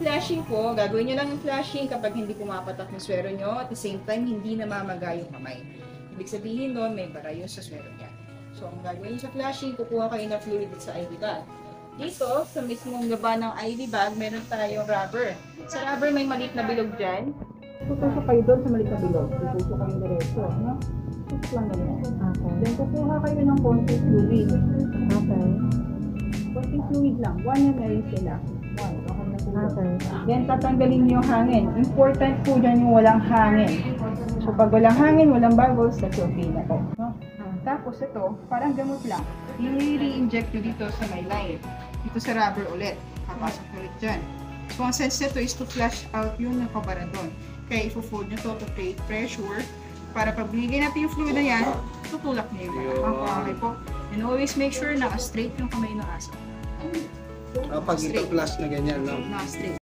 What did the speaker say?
flashing po, gagawin nyo lang yung flashing kapag hindi pumapatak yung swero nyo. At the same time, hindi namamaga yung kamay. Ibig sabihin nun, may bara yun sa swero niya. So, ang gagawin nyo sa flashing, kukuha kayo ng fluid sa IV bag. Dito, sa mismong gaba ng IV bag, meron tayong rubber. Sa rubber, may maliit na bilog dyan. Tutusok kayo doon sa maliit na bilog. Tutusok kayo diretso, no? Tutusok lang ganyan. Okay. Then, kukuha kayo ng konti fluid. Okay. Konti fluid lang. 1 ml sila. 1. Okay na po. Okay. Then, tatanggalin niyo yung hangin. Important po dyan yung walang hangin. So, pag walang hangin, walang bubbles, that's okay na po. No? Tapos ito, parang gamot lang. I-re-inject nyo dito sa may line. Dito sa rubber ulit. Papasok ulit dyan. So, ang sense nito is to flush out yung nakabara doon. Kaya i-fold nyo to create pressure para pag binigay natin yung fluid na yan, tutulak nyo yung bara. Okay po. And always make sure na straight yung kamay ng aso. Pag ito flash na ganyan, no? Na straight.